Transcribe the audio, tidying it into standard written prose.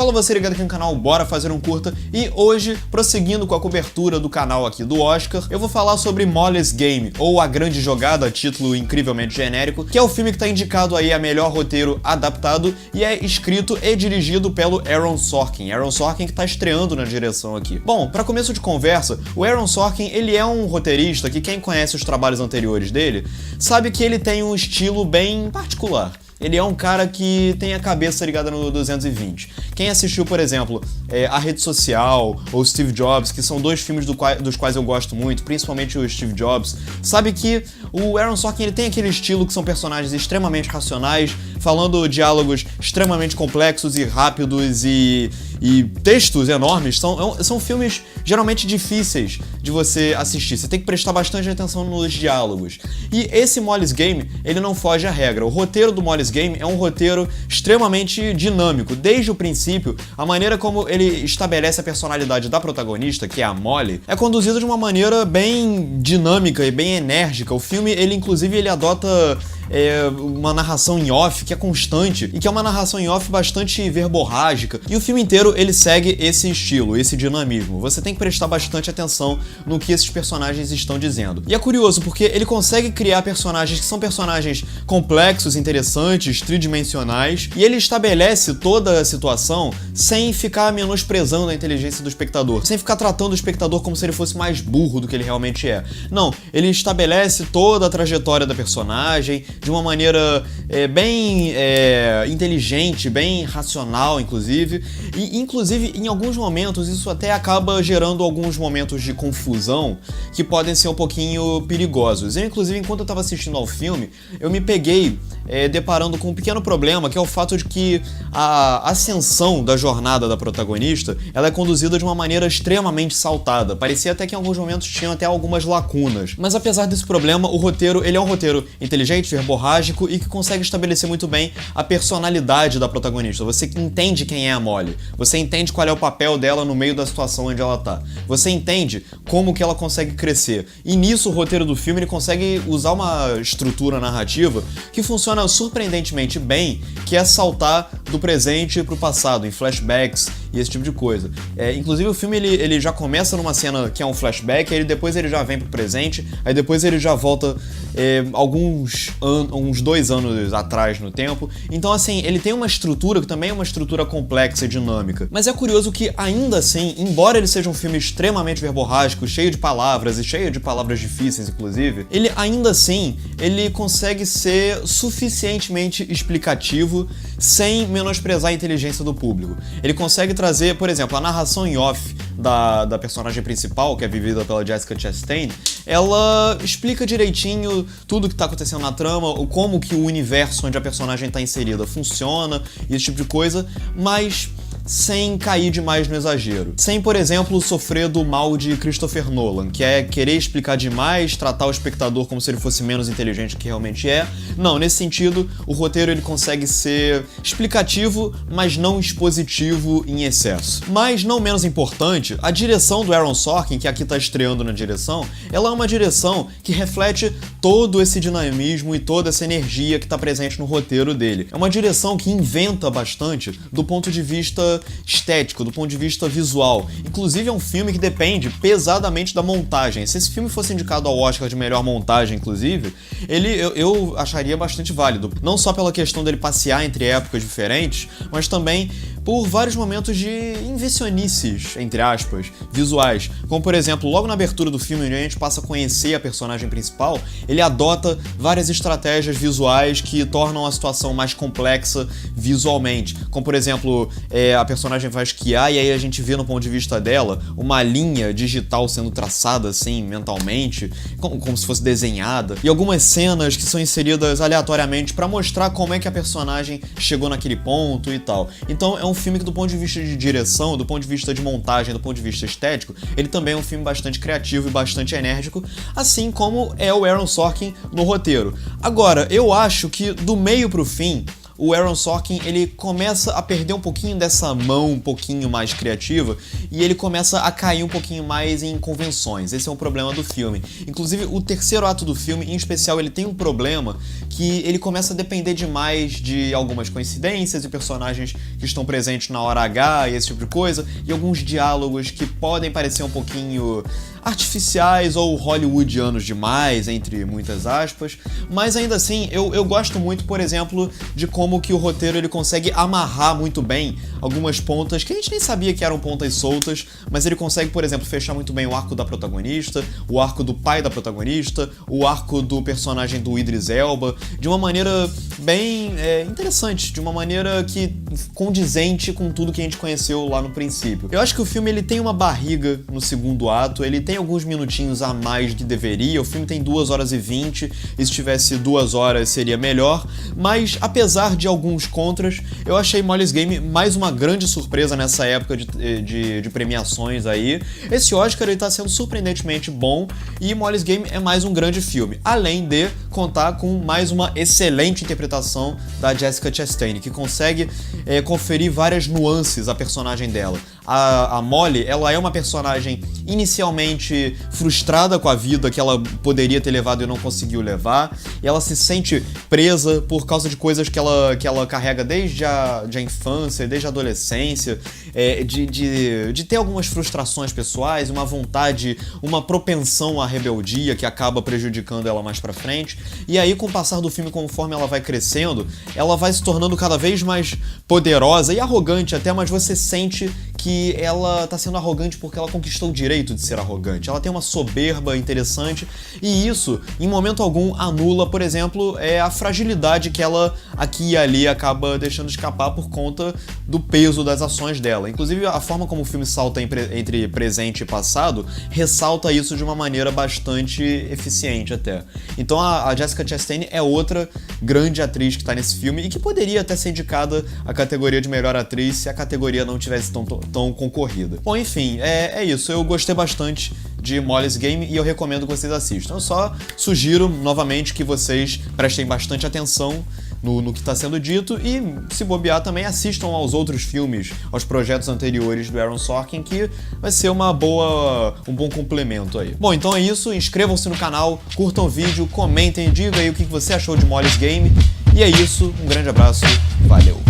Fala você ligado aqui no canal, bora fazer um curta. E hoje, prosseguindo com a cobertura do canal aqui do Oscar, eu vou falar sobre Molly's Game, ou A Grande Jogada, título incrivelmente genérico, que é o filme que está indicado aí a melhor roteiro adaptado e é escrito e dirigido pelo Aaron Sorkin. Aaron Sorkin que está estreando na direção aqui. Bom, para começo de conversa, o Aaron Sorkin, ele é um roteirista que quem conhece os trabalhos anteriores dele sabe que ele tem um estilo bem particular. Ele é um cara que tem a cabeça ligada no 220. Quem assistiu, por exemplo, A Rede Social ou Steve Jobs, que são dois filmes dos quais eu gosto muito, principalmente o Steve Jobs, sabe que o Aaron Sorkin ele tem aquele estilo que são personagens extremamente racionais, falando diálogos extremamente complexos e rápidos e textos enormes. São filmes geralmente difíceis de você assistir. Você tem que prestar bastante atenção nos diálogos. E esse Molly's Game, ele não foge à regra. O roteiro do Molly's Game é um roteiro extremamente dinâmico. Desde o princípio, a maneira como ele estabelece a personalidade da protagonista, que é a Molly, é conduzida de uma maneira bem dinâmica e bem enérgica. O filme, ele adota uma narração em off que é constante e que é uma narração em off bastante verborrágica. E o filme inteiro ele segue esse estilo, esse dinamismo. Você tem que prestar bastante atenção no que esses personagens estão dizendo. E é curioso porque ele consegue criar personagens que são personagens complexos, interessantes, tridimensionais, e ele estabelece toda a situação sem ficar menosprezando a inteligência do espectador, sem ficar tratando o espectador como se ele fosse mais burro do que ele realmente é. Não, ele estabelece toda a trajetória da personagem de uma maneira bem inteligente, bem racional, inclusive. E, inclusive, em alguns momentos, isso até acaba gerando alguns momentos de confusão que podem ser um pouquinho perigosos. Eu, inclusive, enquanto eu estava assistindo ao filme, eu me peguei deparando com um pequeno problema, que é o fato de que a ascensão da jornada da protagonista, ela é conduzida de uma maneira extremamente saltada. Parecia até que em alguns momentos tinham até algumas lacunas. Mas apesar desse problema, o roteiro, ele é um roteiro inteligente, verborrágico e que consegue estabelecer muito bem a personalidade da protagonista. Você entende quem é a Molly. Você entende qual é o papel dela no meio da situação onde ela tá. Você entende como que ela consegue crescer. E nisso o roteiro do filme ele consegue usar uma estrutura narrativa que funciona surpreendentemente bem, que é saltar do presente pro passado, em flashbacks e esse tipo de coisa. Inclusive o filme ele já começa numa cena que é um flashback, aí depois ele já vem pro presente, aí depois ele já volta uns 2 anos atrás no tempo. Então assim, ele tem uma estrutura que também é uma estrutura complexa e dinâmica. Mas é curioso que ainda assim, embora ele seja um filme extremamente verborrágico, cheio de palavras e cheio de palavras difíceis inclusive, ele ainda assim, ele consegue ser suficientemente explicativo sem menosprezar a inteligência do público. Ele consegue trazer, por exemplo, a narração em off da personagem principal, que é vivida pela Jessica Chastain, ela explica direitinho tudo que tá acontecendo na trama, como que o universo onde a personagem tá inserida funciona, e esse tipo de coisa, mas sem cair demais no exagero. Sem, por exemplo, sofrer do mal de Christopher Nolan, que é querer explicar demais, tratar o espectador como se ele fosse menos inteligente do que realmente é. Não, nesse sentido, o roteiro ele consegue ser explicativo, mas não expositivo em excesso. Mas, não menos importante, a direção do Aaron Sorkin, que aqui tá estreando na direção, ela é uma direção que reflete todo esse dinamismo e toda essa energia que tá presente no roteiro dele. É uma direção que inventa bastante do ponto de vista estético, do ponto de vista visual. Inclusive é um filme que depende pesadamente da montagem. Se esse filme fosse indicado ao Oscar de melhor montagem, inclusive, eu acharia bastante válido. Não só pela questão dele passear entre épocas diferentes, mas também por vários momentos de invencionices, entre aspas, visuais. Como, por exemplo, logo na abertura do filme, onde a gente passa a conhecer a personagem principal, ele adota várias estratégias visuais que tornam a situação mais complexa visualmente. Como, por exemplo, a personagem vai esquiar e aí a gente vê no ponto de vista dela uma linha digital sendo traçada assim, mentalmente, como se fosse desenhada. E algumas cenas que são inseridas aleatoriamente pra mostrar como é que a personagem chegou naquele ponto e tal. Então é um filme que do ponto de vista de direção, do ponto de vista de montagem, do ponto de vista estético, ele também é um filme bastante criativo e bastante enérgico, assim como é o Aaron Sorkin no roteiro. Agora, eu acho que do meio pro fim, o Aaron Sorkin, ele começa a perder um pouquinho dessa mão um pouquinho mais criativa e ele começa a cair um pouquinho mais em convenções. Esse é um problema do filme. Inclusive, o terceiro ato do filme, em especial, ele tem um problema que ele começa a depender demais de algumas coincidências e personagens que estão presentes na hora H e esse tipo de coisa, e alguns diálogos que podem parecer um pouquinho artificiais ou hollywoodianos demais, entre muitas aspas, mas ainda assim eu gosto muito, por exemplo, de como que o roteiro ele consegue amarrar muito bem algumas pontas que a gente nem sabia que eram pontas soltas, mas ele consegue, por exemplo, fechar muito bem o arco da protagonista, o arco do pai da protagonista, o arco do personagem do Idris Elba, de uma maneira bem interessante, de uma maneira que condizente com tudo que a gente conheceu lá no princípio. Eu acho que o filme ele tem uma barriga no segundo ato, ele tem alguns minutinhos a mais do que deveria, o filme tem 2 horas e 20, e se tivesse 2 horas seria melhor, mas apesar de alguns contras, eu achei Molly's Game mais uma grande surpresa nessa época de premiações aí. Esse Oscar ele tá sendo surpreendentemente bom e Molly's Game é mais um grande filme, além de contar com mais uma excelente interpretação da Jessica Chastain, que consegue conferir várias nuances à personagem dela. A Molly, ela é uma personagem inicialmente frustrada com a vida que ela poderia ter levado e não conseguiu levar, e ela se sente presa por causa de coisas que ela carrega desde a infância, desde a adolescência, de ter algumas frustrações pessoais, uma vontade, uma propensão à rebeldia que acaba prejudicando ela mais pra frente, e aí com o passar do filme, conforme ela vai crescendo, ela vai se tornando cada vez mais poderosa e arrogante até, mas você sente que ela tá sendo arrogante porque ela conquistou o direito de ser arrogante. Ela tem uma soberba interessante e isso, em momento algum, anula, por exemplo, a fragilidade que ela aqui e ali acaba deixando escapar por conta do peso das ações dela. Inclusive, a forma como o filme salta entre presente e passado ressalta isso de uma maneira bastante eficiente até. Então a Jessica Chastain é outra grande atriz que tá nesse filme e que poderia até ser indicada à categoria de melhor atriz se a categoria não tivesse tão concorrida. Bom, enfim, é isso. Eu gostei bastante de Molly's Game e eu recomendo que vocês assistam. Eu só sugiro, novamente, que vocês prestem bastante atenção no que está sendo dito e, se bobear, também assistam aos outros filmes, aos projetos anteriores do Aaron Sorkin, que vai ser um bom complemento aí. Bom, então é isso. Inscrevam-se no canal, curtam o vídeo, comentem, digam aí o que você achou de Molly's Game. E é isso. Um grande abraço. Valeu!